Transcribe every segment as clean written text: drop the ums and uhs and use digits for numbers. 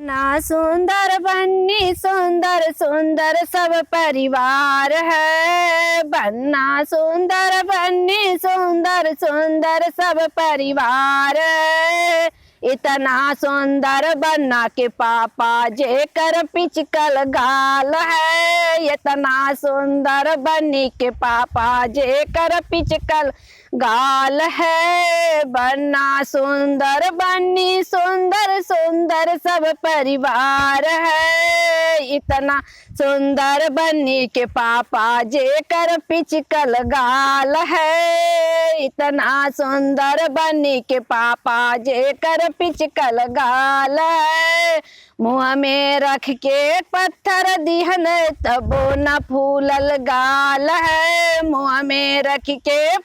ना सुंदर बन्नी सुंदर सुंदर सब परिवार है। बन्ना सुंदर बन्नी सुंदर सुंदर सब परिवार है। इतना सुंदर बन्ना के पापा जेकर पिचकल गाल है। इतना सुंदर बन्नी के पापा जेकर पिचकल गाल है। बन्ना सुंदर बन्नी सुंदर सुंदर सब परिवार है। इतना सुंदर बन्नी के पापा जेकर पिचकल गाल है। इतना सुंदर बन्नी के पापा जेकर पिचकल गाल है। मुँह में रख के पत्थर दिहन तबो न फूलल गाल है। मुँह में रख के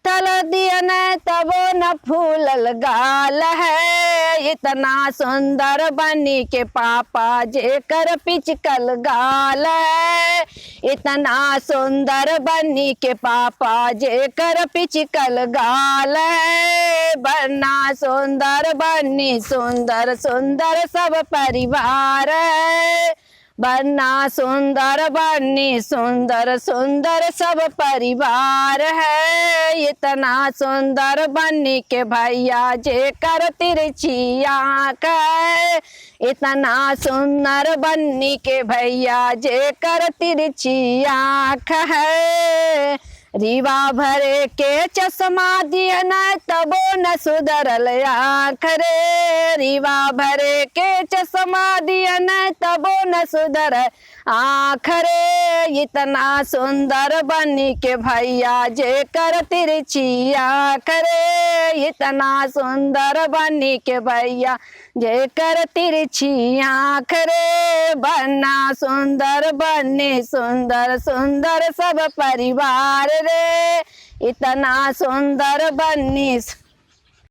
तल दियन तबो न फूलल गाल है। इतना सुंदर बन्नी के पापा जेकर पिचकल गाल है। इतना सुंदर बन्नी के पापा जेकर पिचकल गाल है। बन्ना सुंदर बन्नी सुंदर सुंदर सब परिवार है। बन्ना सुंदर बन्नी सुंदर सुंदर सब परिवार है। इतना सुंदर बन्नी के भैया जेकर तिरछी आँख है। इतना सुंदर बन्नी के भैया जेकर तिरछी आँख है। रीवा भरे के चश्मा दियन तबो न सुधरल आँख रे। रीवा भरे के चश्मा दियन तबो न सुधर आँख रे। इतना सुंदर बन्नी के भैया जेकर तिरछी आँख रे। इतना सुंदर बन्नी के भैया जेकर तिरछी आँख रे। बन्ना सुंदर बन्नी सुंदर सुंदर सब परिवार रे। इतना सुंदर बन्नी